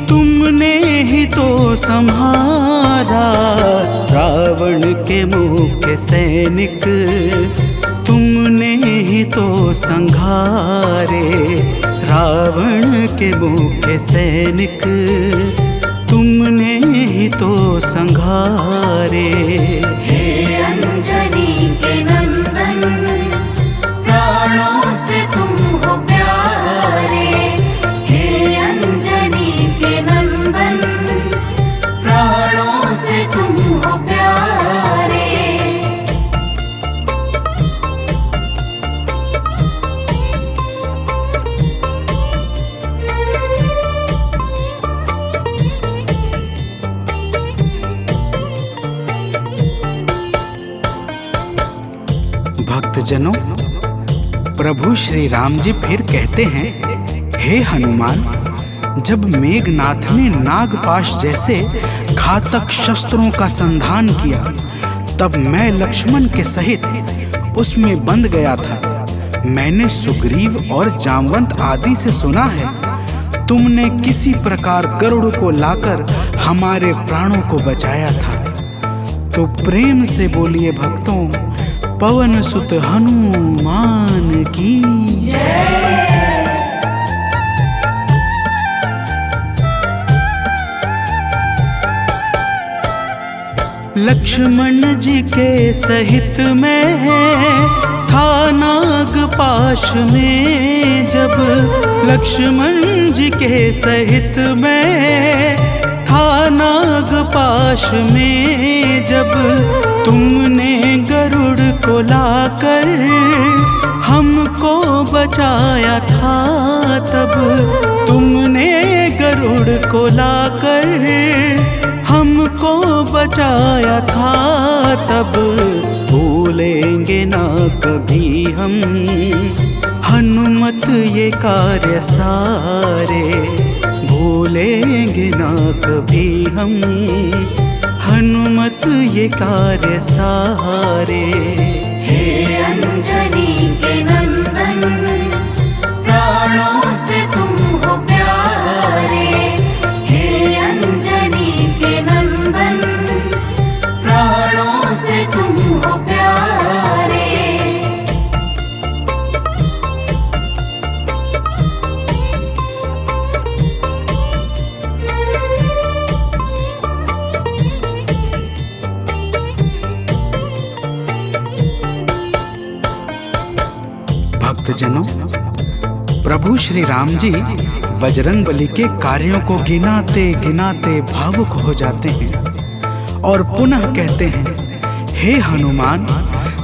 तुमने ही तो संहारा। रावण के मुख्य सैनिक तुमने ही तो संघारे, रावण के मुख्य सैनिक तुमने ही तो संघारे। हे अंजनी के नंदन, प्राणों से तुम हो प्यारे। हे अंजनी के नंदन, प्राणों से तुम हो प्यारे। भक्तजनों, प्रभु श्री राम जी फिर कहते हैं, हे हनुमान, जब मेघनाथ ने नागपाश जैसे घातक शस्त्रों का संधान किया, तब मैं लक्ष्मण के सहित उसमें बंध गया था। मैंने सुग्रीव और जामवंत आदि से सुना है, तुमने किसी प्रकार गरुड़ को लाकर हमारे प्राणों को बचाया था। तो प्रेम से बोलिए भक्तों, पवन सुत हनुमान की जय। लक्ष्मण जी के सहित में था नागपाश में, जब लक्ष्मण जी के सहित में था नागपाश में, जब तुमने गरुड़ को लाकर हमको बचाया था, तब तुमने गरुड़ को लाकर हमको बचाया था, तब भूलेंगे ना कभी हम हनुमत ये कार्य सारे, भूलेंगे ना कभी हम हनुमत ये कार्य सारे। हे अंजनी के नंदन, प्राणों से तुम हो प्यारे। हे अंजनी के नंदन, प्राणों से तुम हो प्यारे। भक्तजनों, प्रभु श्री राम जी बजरंगबली के कार्यों को गिनाते गिनाते भावुक हो जाते हैं और पुनः कहते हैं, हे हनुमान,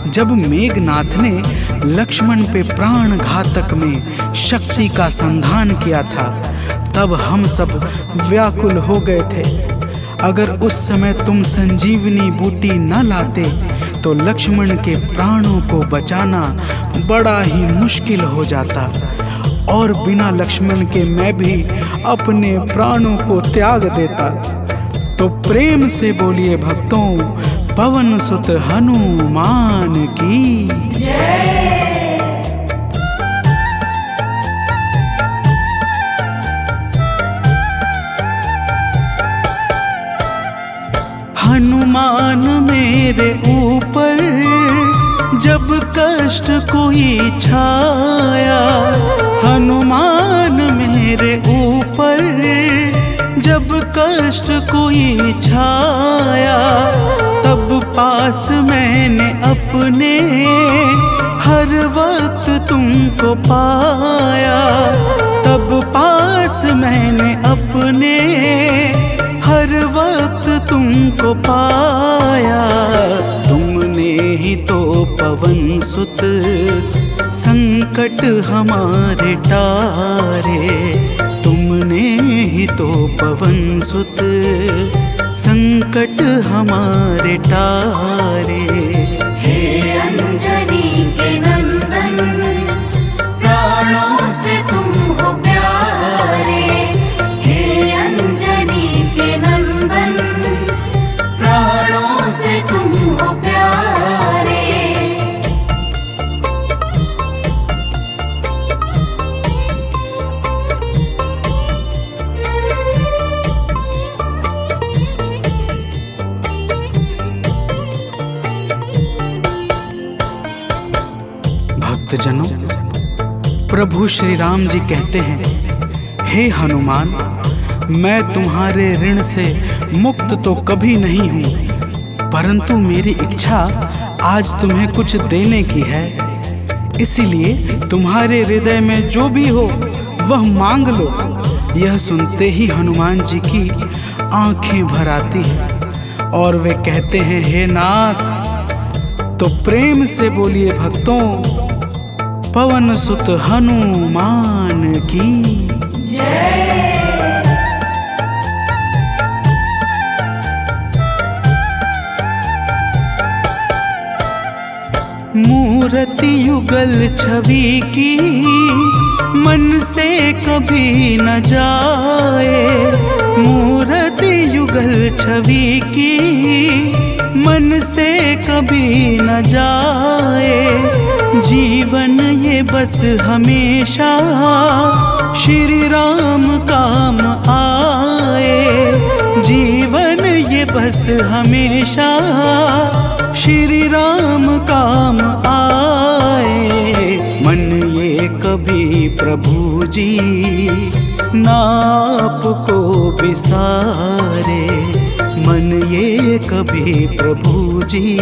जब मेघनाथ ने लक्ष्मण पे प्राण घातक में शक्ति का संधान किया था, तब हम सब व्याकुल हो गए थे। अगर उस समय तुम संजीवनी बूटी न लाते तो लक्ष्मण के प्राणों को बचाना बड़ा ही मुश्किल हो जाता, और बिना लक्ष्मण के मैं भी अपने प्राणों को त्याग देता। तो प्रेम से बोलिए भक्तों, पवन सुत हनुमान की जय। हनुमान मेरे ऊपर जब कष्ट कोई छाया, हनुमान मेरे ऊपर जब कष्ट कोई छाया, तब पास मैंने अपने हर वक्त तुमको पाया, तब पास मैंने अपने हर वक्त तुमको पाया। तुमने ही तो पवन सुत संकट हमारे टारे, तुमने ही तो पवन सुत संकट हमारे टारे। हे अंजनी के नंदन, प्राणों से तुम हो प्यारे। हे अंजनी के नंदन, प्राणों से तुम हो प्यारे। भक्तजनों, प्रभु श्री राम जी कहते हैं, हे हनुमान, मैं तुम्हारे ऋण से मुक्त तो कभी नहीं हूँ, परंतु मेरी इच्छा आज तुम्हें कुछ देने की है। इसीलिए तुम्हारे हृदय में जो भी हो वह मांग लो। यह सुनते ही हनुमान जी की आंखें भर आती हैं और वे कहते हैं, हे नाथ। तो प्रेम से बोलिए भक्तों, पवन सुत हनुमान की जय। मूर्ति युगल छवि की मन से कभी न जाए। मूर्ति युगल छवि की मन से कभी न जाए। जीवन ये बस हमेशा श्री राम काम आए। जीवन ये बस हमेशा श्री राम काम आए। मन ये कभी प्रभु जी नाप को बिसारे। मन ये कभी प्रभु जी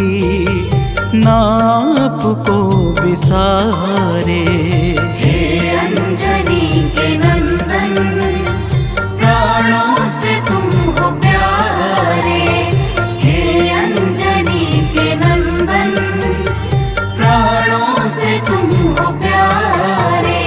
नाप को बिसारे। हे अंजनी के नंदन, प्राणों से तुम हो प्यारे। हे अंजनी के नंदन, प्राणों से तुम हो प्यारे।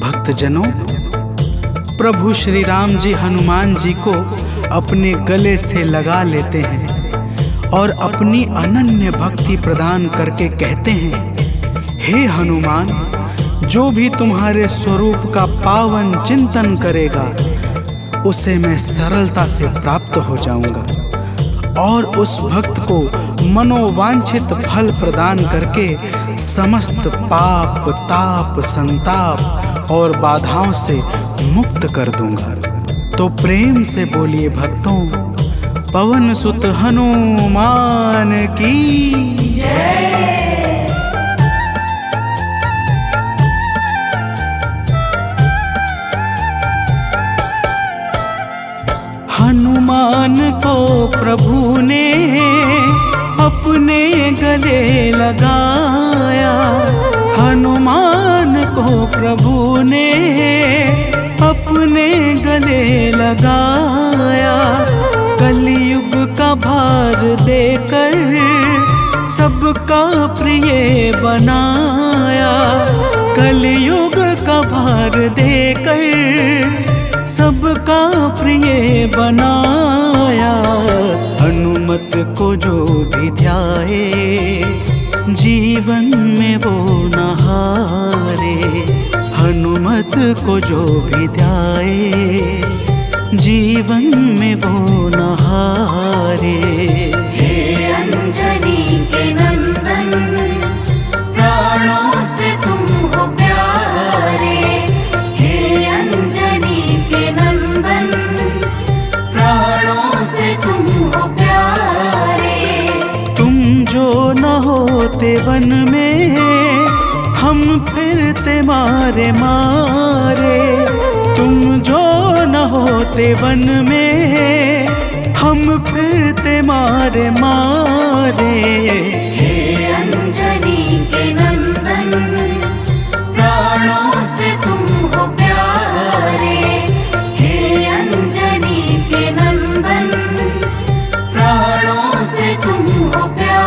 भक्तजनों, प्रभु श्री राम जी हनुमान जी को अपने गले से लगा लेते हैं और अपनी अनन्य भक्ति प्रदान करके कहते हैं, हे हनुमान, जो भी तुम्हारे स्वरूप का पावन चिंतन करेगा उसे मैं सरलता से प्राप्त हो जाऊंगा और उस भक्त को मनोवांछित फल प्रदान करके समस्त पाप, ताप, संताप और बाधाओं से मुक्त कर दूंगा। तो प्रेम से बोलिए भक्तों, पवन सुत हनुमान की जय। हनुमान को प्रभु ने अपने गले लगाया। हनुमान को प्रभु ने अपने गले लगाया। कलयुग का भार देकर सबका प्रिय बनाया। कलयुग का भार देकर सबका प्रिय बनाया। हनुमत को जो भी ध्याए जीवन में वो न हारे। हनुमत को जो भी ध्याए जीवन में वो न हारे। हे अंजनी के नंदन, प्राणों से तुम हो प्यारे। हे अंजनी के नंदन, प्राणों से तुम हो प्यारे। तुम जो न होते वन में हम फिरते मारे मारे। तुम जो न होते वन में हम फिरते मारे मारे। हे अंजनी के नंदन, प्राणों से तुम हो प्यारे। हे अंजनी के नंदन, प्राणों से तुम हो प्यारे।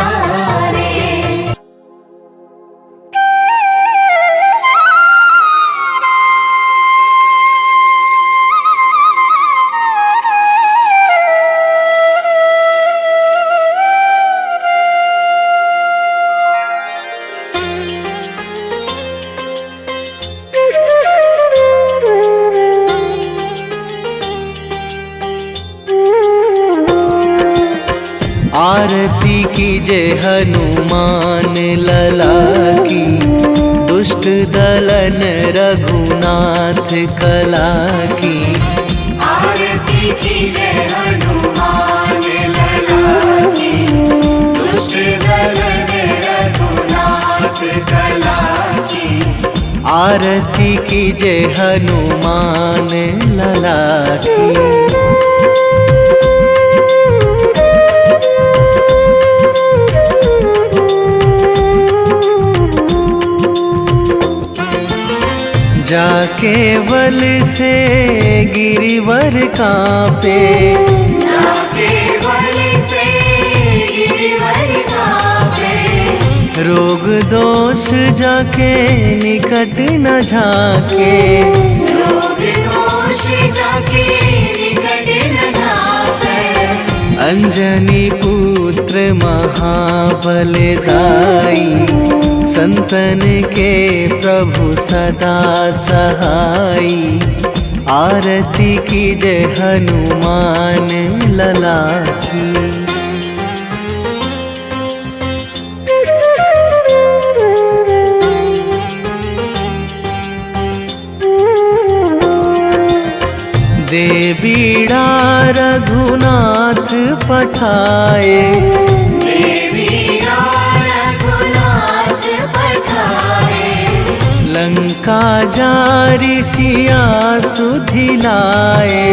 आरती कीजय हनुमान लला की, दुष्ट दलन रघुनाथ कला की। आरती कीजय हनुमान लला की, दुष्ट दलन रघुनाथ कला की। आरती कीजय हनुमान लला की। जाके बल से गिरिवर कांपे। जाके बल से गिरिवर कांपे। रोग दोष जाके निकट न झाके, रोग दोष जाके निकट न जाके। अंजनी पुत्र महाबलदाई, संतन के प्रभु सदा सहाई। आरती कीजय हनुमान लला की। दे बीड़ा रघुनाथ पठाए, देवीरा रघुनाथ पठाए। लंका जारी सिया सुधिलाए,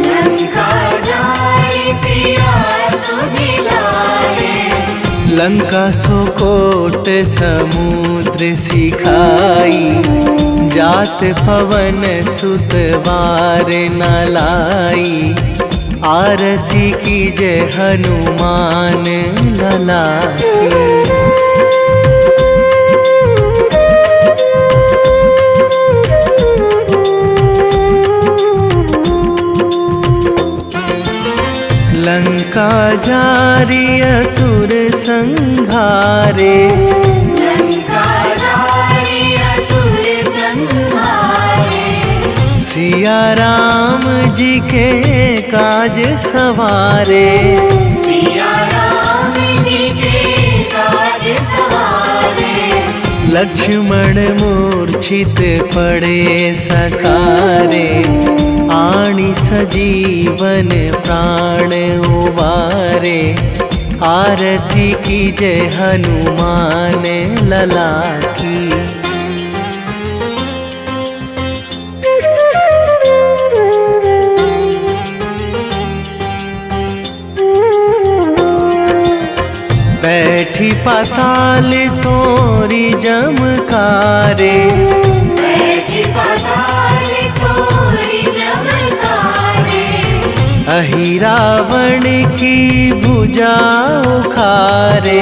लंका जारी सिया सुधिलाए। लंका सोकोट समुद्र सिखाई। जात पवन सुत वार न लाई। आरती कीजय हनुमान लला की। लंका जारी असुर संहारे, लंका जारी असुर संहारे। सिया राम जी के काज सवारे, सिया राम जी के काज सवारे। लक्ष्मण मूर्छित पड़े सकारे। आणी सजीवन प्राण उबारे। आरती कीजय हनुमान लला की। बैठी पाताल तोरी जमकारे, बैठी पाताल तोरी जमकारे। अहि रावण की भुजा उखारे,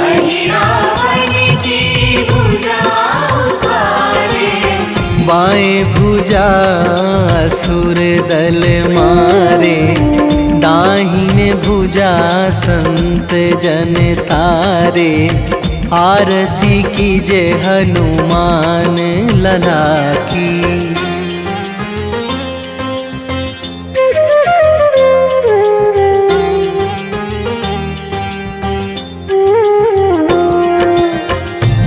अहि रावण की भुजा उखारे। बाएं भुजा असुर दल मारे। दाहिने भुजा संत जन तारे। आरती कीजय हनुमान लला की।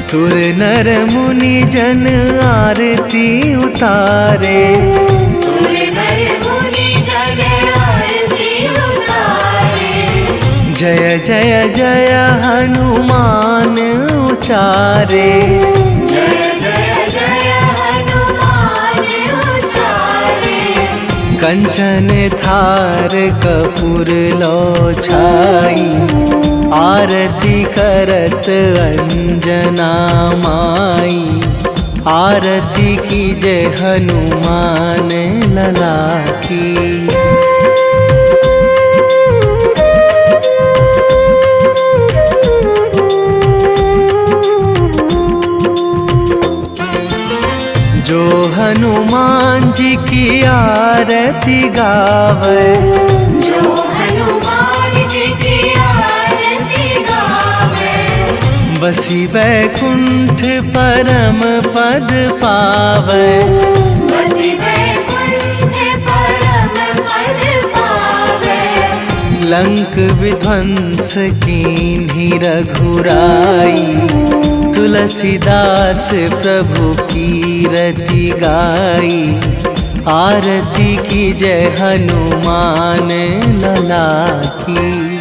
सुर नर मुनि जन आरती उतारे। सुर नर मुनि जन आरती उतारे। जय जय जय हनुमान उचारे। जय जय जय हनुमान उचारे। कंचन थार कपूर लो छाई। आरती करत अंजना माई। आरती कीजय हनुमान लला की। जो हनुमान जी की आरती गावे। जो हनुमान जी की आरती गावे। बसी वैकुंठ परम पद पावे। बसी वैकुंठ परम पद पावे। लंक विध्वंस कीन्ही रघुराई। तुलसीदास प्रभु कीरति गाई। आरती कीजय हनुमान लला की।